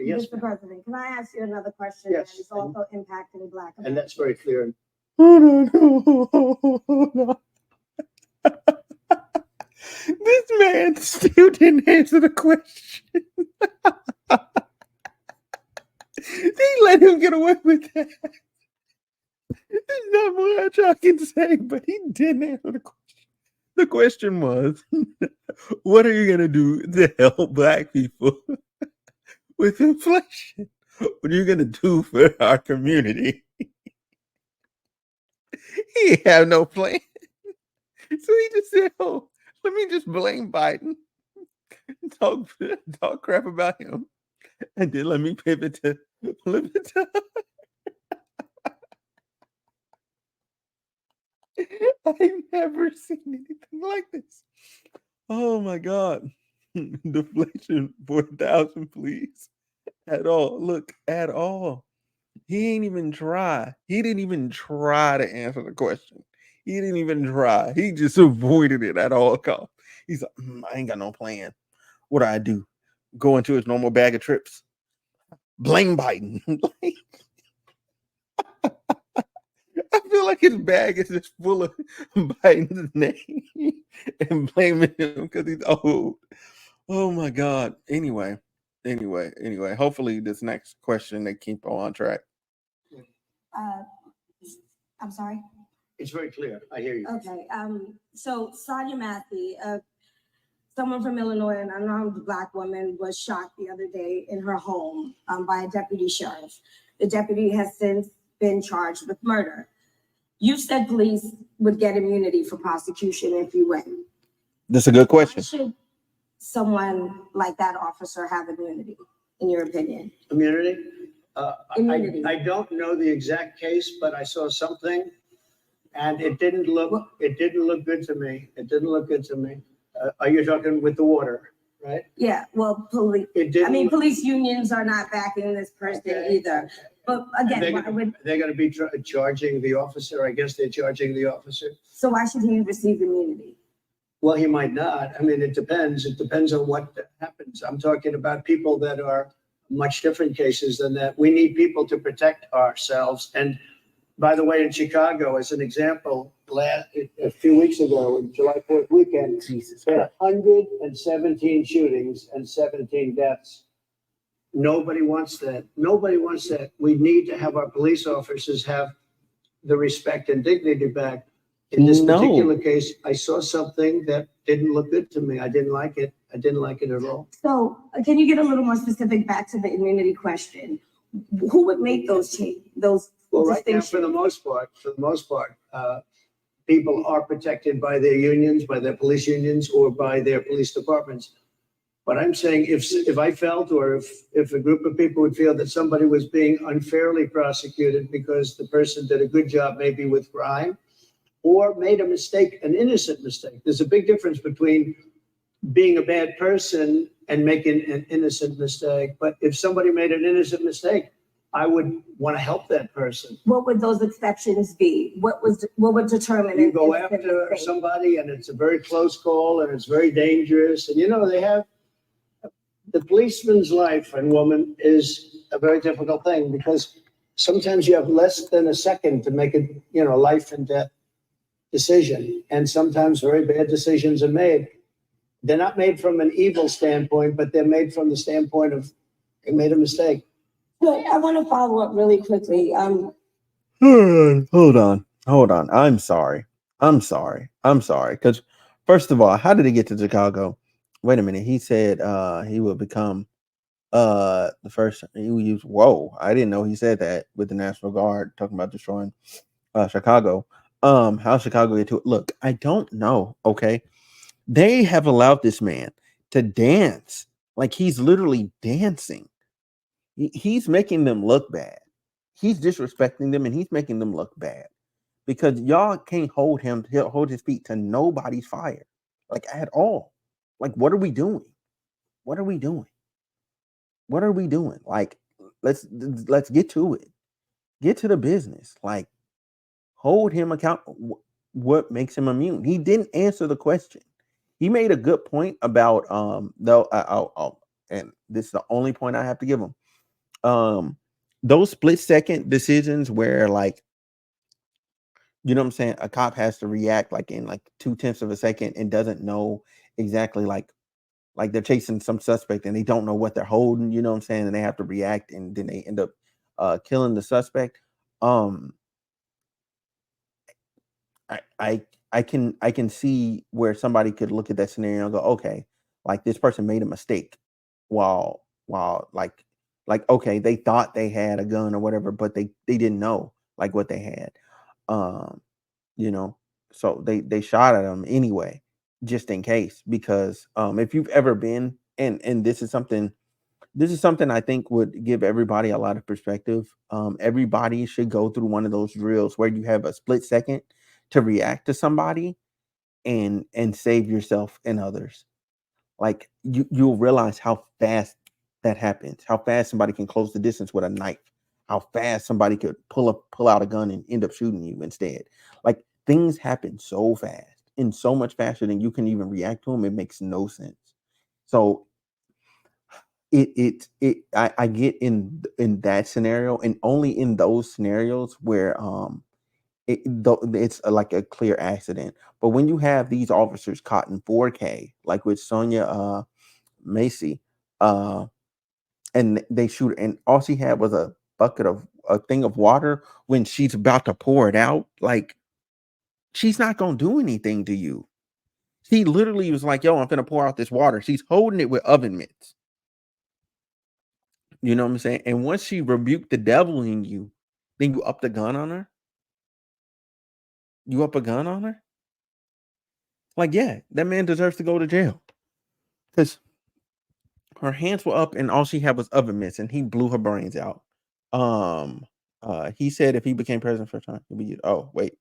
Yes, Mr. President, can I ask you another question Yes, that is also impacting Black and that's Americans? very clear. This man still didn't answer the question. They let him get away with that. There's not much I can say, but he didn't answer the question. The question was, what are you going to do to help Black people with inflation? What are you going to do for our community? He had no plan. So he just said, oh, let me just blame Biden, talk crap about him, and then let me pivot to I've never seen anything like this. Oh my God. Deflation 4,000, please. At all. Look, at all. He ain't even try. He didn't even try to answer the question. He didn't even try. He just avoided it at all costs. He's like, I ain't got no plan. What do I do? Go into his normal bag of trips. Blame Biden. I feel like his bag is just full of Biden's name and blaming him because he's old. Oh my God. Anyway. Hopefully this next question they keep on track. I'm sorry. It's very clear. I hear you. Okay. So Sonya Massey, someone from Illinois, an unarmed Black woman, was shot the other day in her home by a deputy sheriff. The deputy has since been charged with murder. You said police would get immunity for prosecution if you win. That's a good question. Why should someone like that officer have immunity, in your opinion? Immunity? Immunity. I don't know the exact case, but I saw something, and it didn't look good to me. It didn't look good to me. Are you talking with the water, right? Yeah. Well, police unions are not backing this person either. But again, they're going to be charging the officer. I guess they're charging the officer. So why should he receive immunity? Well, he might not. I mean, it depends. It depends on what happens. I'm talking about people that are much different cases than that. We need people to protect ourselves. And by the way, in Chicago, as an example, a few weeks ago, July 4th weekend, there were 117 shootings and 17 deaths. Nobody wants that. Nobody wants that. We need to have our police officers have the respect and dignity back. In this particular case, I saw something that didn't look good to me. I didn't like it. I didn't like it at all. So can you get a little more specific back to the immunity question? Who would make those changes? Well, right now, for the most part, people are protected by their unions, by their police unions, or by their police departments. But I'm saying if I felt, or if a group of people would feel that somebody was being unfairly prosecuted because the person did a good job maybe with crime or made a mistake, an innocent mistake. There's a big difference between being a bad person and making an innocent mistake. But if somebody made an innocent mistake, I would want to help that person. What would those exceptions be? What would determine? You go after somebody and it's a very close call and it's very dangerous. And they have the policeman's life and woman is a very difficult thing because sometimes you have less than a second to make a life and death decision. And sometimes very bad decisions are made. They're not made from an evil standpoint, but they're made from the standpoint of they made a mistake. So I want to follow up really quickly. Hold on. I'm sorry. Because first of all, how did he get to Chicago? Wait a minute. He said he will become the first. He will use. Whoa! I didn't know he said that with the National Guard talking about destroying Chicago. How Chicago get to it? Look, I don't know. Okay, they have allowed this man to dance like he's literally dancing. He's making them look bad. He's disrespecting them and he's making them look bad because y'all can't hold his feet to nobody's fire, like at all. Like, what are we doing? Like, let's get to it. Get to the business. Like, hold him account. What makes him immune? He didn't answer the question. He made a good point about though. And this is the only point I have to give him. those split second decisions where like, you know what I'm saying, a cop has to react like in like 0.2 of a second and doesn't know exactly like they're chasing some suspect and they don't know what they're holding, you know what I'm saying, and they have to react and then they end up killing the suspect. um I can see where somebody could look at that scenario and go, okay, like this person made a mistake while like okay, they thought they had a gun or whatever, but they didn't know like what they had. Um, you know, so they shot at them anyway, just in case, because if you've ever been, and this is something I think would give everybody a lot of perspective. Everybody should go through one of those drills where you have a split second to react to somebody and save yourself and others. Like you'll realize how fast that happens, how fast somebody can close the distance with a knife, how fast somebody could pull out a gun and end up shooting you instead. Like things happen so fast and so much faster than you can even react to them. It makes no sense. So I get in that scenario, and only in those scenarios where it's like a clear accident. But when you have these officers caught in 4K, like with Sonya Massey, uh and they shoot, and all she had was a thing of water when she's about to pour it out, like she's not gonna do anything to you. She literally was like, yo, I'm gonna pour out this water. She's holding it with oven mitts. You know what I'm saying? And once she rebuked the devil in you, then you up the gun on her. You up a gun on her? Like, yeah, that man deserves to go to jail. Because her hands were up and all she had was oven mitts, and he blew her brains out. He said if he became president for a time, he'd be, oh, wait.